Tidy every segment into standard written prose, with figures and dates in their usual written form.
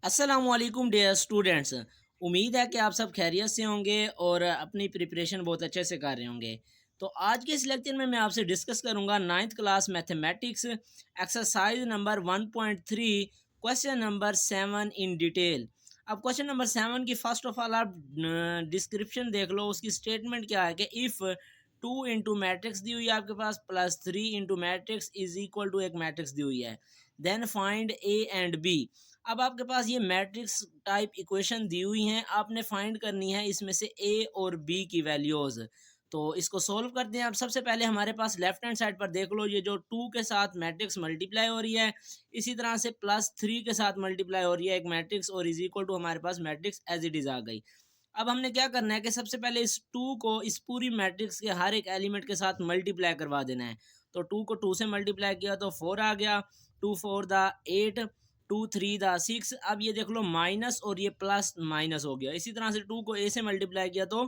अस्सलामुअलैकुम dear students. उम्मीद है कि आप सब खैरियत से होंगे और अपनी प्रिपरेशन बहुत अच्छे से कर रहे होंगे। तो आज के इस लेक्चर में मैं आपसे डिस्कस करूंगा ninth class mathematics exercise number 1.3 question number 7 in detail. अब क्वेश्चन नंबर 7 की फर्स्ट ऑफ ऑल आप डिस्क्रिप्शन देख लो। उसकी स्टेटमेंट क्या है कि इफ़ 2 इंटू मैट्रिक्स दी हुई है आपके पास plus 3 into matrix is equal to एक मैट्रिक्स दी हुई है, then find A and B. अब आपके पास ये मैट्रिक्स टाइप इक्वेशन दी हुई हैं, आपने फाइंड करनी है इसमें से ए और बी की वैल्यूज़। तो इसको सोल्व करते हैं। अब सबसे पहले हमारे पास लेफ्ट हैंड साइड पर देख लो, ये जो 2 के साथ मैट्रिक्स मल्टीप्लाई हो रही है, इसी तरह से प्लस 3 के साथ मल्टीप्लाई हो रही है एक मैट्रिक्स, और इज इक्वल टू हमारे पास मैट्रिक्स एज इट इज़ आ गई। अब हमने क्या करना है कि सबसे पहले इस 2 को इस पूरी मैट्रिक्स के हर एक एलिमेंट के साथ मल्टीप्लाई करवा देना है। तो 2 को 2 से मल्टीप्लाई किया तो 4 आ गया, 2 4 द 8, 2 3 द 6। अब ये देख लो माइनस और ये प्लस माइनस हो गया। इसी तरह से 2 को ए से मल्टीप्लाई किया तो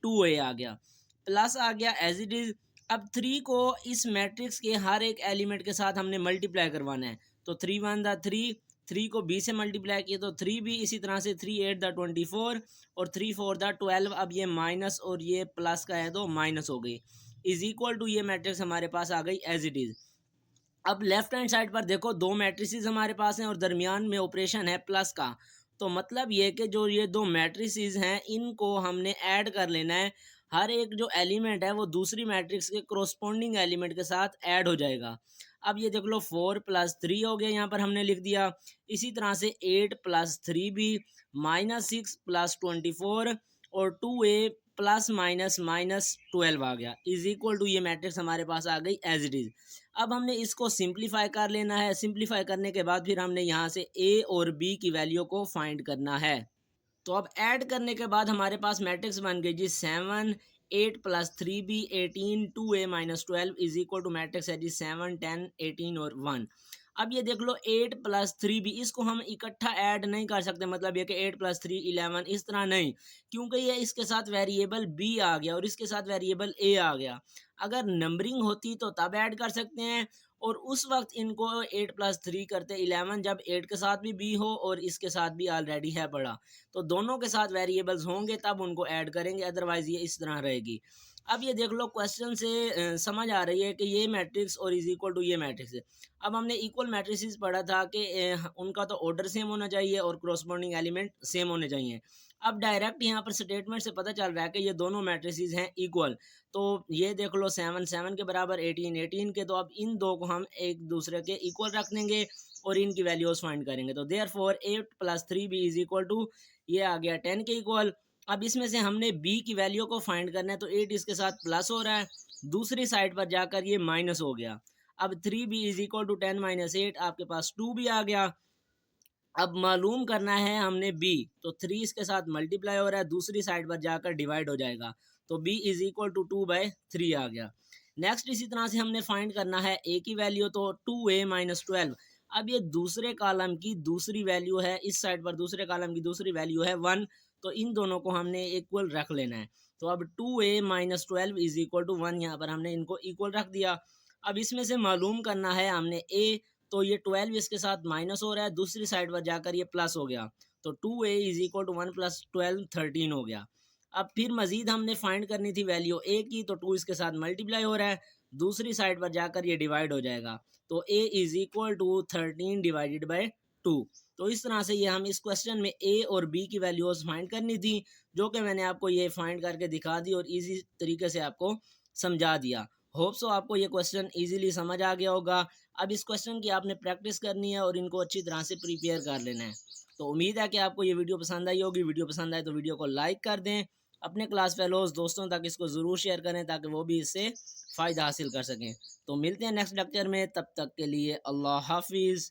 2a आ गया, प्लस आ गया एज इट इज़। अब 3 को इस मैट्रिक्स के हर एक एलिमेंट के साथ हमने मल्टीप्लाई करवाना है। तो 3 1 द 3, 3 को b से मल्टीप्लाई किया तो 3b, इसी तरह से 3 8 द 24 और 3 4 द 12। अब ये माइनस और ये प्लस का है तो माइनस हो गई, इज इक्वल टू ये मैट्रिक्स हमारे पास आ गई एज इट इज़। अब लेफ्ट हैंड साइड पर देखो, दो मैट्रिसेस हमारे पास हैं और दरमियान में ऑपरेशन है प्लस का। तो मतलब ये कि जो ये दो मैट्रिसेस हैं इनको हमने ऐड कर लेना है। हर एक जो एलिमेंट है वो दूसरी मैट्रिक्स के क्रोस्पोंडिंग एलिमेंट के साथ ऐड हो जाएगा। अब ये देख लो 4 प्लस 3 हो गया, यहाँ पर हमने लिख दिया। इसी तरह से 8 प्लस 3 भी, माइनस 6 प्लस 24 और 2a प्लस माइनस माइनस 12 आ गया, इज इक्वल टू ये मैट्रिक्स हमारे पास आ गई एज इट इज़। अब हमने इसको सिंप्लीफाई कर लेना है। सिंप्लीफाई करने के बाद फिर हमने यहाँ से ए और बी की वैल्यू को फाइंड करना है। तो अब ऐड करने के बाद हमारे पास मैट्रिक्स बन गई जी 7 8 plus 3b 18 2a minus 12 is equal to matrix है जी 7 10 18 और 1। अब ये देख लो 8 प्लस 3b, इसको हम इकट्ठा ऐड नहीं कर सकते, मतलब ये कि 8 प्लस 3 11, इस तरह नहीं, क्योंकि ये इसके साथ वेरिएबल b आ गया और इसके साथ वेरिएबल a आ गया। अगर नंबरिंग होती तो तब ऐड कर सकते हैं, और उस वक्त इनको 8 प्लस 3 करते 11, जब 8 के साथ भी b हो और इसके साथ भी ऑलरेडी है पड़ा। तो दोनों के साथ वेरिएबल्स होंगे तब उनको ऐड करेंगे, अदरवाइज ये इस तरह रहेगी। अब ये देख लो क्वेश्चन से समझ आ रही है कि ये मैट्रिक्स और इज इक्वल टू ये मैट्रिक्स है। अब हमने इक्वल मैट्रिसेस पढ़ा था कि उनका तो ऑर्डर सेम होना चाहिए और क्रोस्पोंडिंग एलिमेंट सेम होने चाहिए। अब डायरेक्ट यहाँ पर स्टेटमेंट से पता चल रहा है कि ये दोनों मैट्रिसेस हैं इक्वल। तो ये देख लो 7 7 के बराबर, 18 18 के, तो अब इन दो को हम एक दूसरे के इक्वल रख देंगे और इनकी वैल्यूज फाइंड करेंगे। तो therefore 8 plus 3b is equal to, ये आ गया 10 के इक्वल। अब इसमें से हमने b की वैल्यू को फाइंड करना है, तो 8 इसके साथ प्लस हो रहा है, दूसरी साइड पर जाकर ये माइनस हो गया। अब 3b is equal to 10 minus 8, आपके पास 2 भी आ गया। अब मालूम करना है हमने b, तो 3 इसके साथ मल्टीप्लाई हो रहा है, दूसरी साइड पर जाकर डिवाइड हो जाएगा। तो b इज इक्वल टू 2/3 आ गया। नेक्स्ट इसी तरह से हमने फाइंड करना है a की वैल्यू, तो 2a माइनस 12। अब ये दूसरे कॉलम की दूसरी वैल्यू है, इस साइड पर दूसरे कॉलम की दूसरी वैल्यू है 1, तो इन दोनों को हमने इक्वल रख लेना है। तो अब 2a minus 12 is equal to 1, यहाँ पर हमने इनको इक्वल रख दिया। अब इसमें से मालूम करना है हमने a, तो ये 12 इसके साथ माइनस हो रहा है, दूसरी साइड पर जाकर ये प्लस हो गया। तो 2a is equal to 1 plus 12 13 हो गया। अब फिर मजीद हमने फाइंड करनी थी वैल्यू a की, तो 2 इसके साथ मल्टीप्लाई हो रहा है, दूसरी साइड पर जाकर ये डिवाइड हो जाएगा। तो a is equal to 13 divided by 2। तो इस तरह से ये हम इस क्वेश्चन में a और b की वैल्यूज फाइंड करनी थी, जो कि मैंने आपको ये फाइंड करके दिखा दी और इजी तरीके से आपको समझा दिया। होप सो आपको ये क्वेश्चन इजीली समझ आ गया होगा। अब इस क्वेश्चन की आपने प्रैक्टिस करनी है और इनको अच्छी तरह से प्रिपेयर कर लेना है। तो उम्मीद है कि आपको ये वीडियो पसंद आई होगी। वीडियो पसंद आए तो वीडियो को लाइक कर दें, अपने क्लास फेलोज दोस्तों तक इसको ज़रूर शेयर करें ताकि वो भी इससे फ़ायदा हासिल कर सकें। तो मिलते हैं नेक्स्ट लेक्चर में, तब तक के लिए अल्लाह हाफिज़।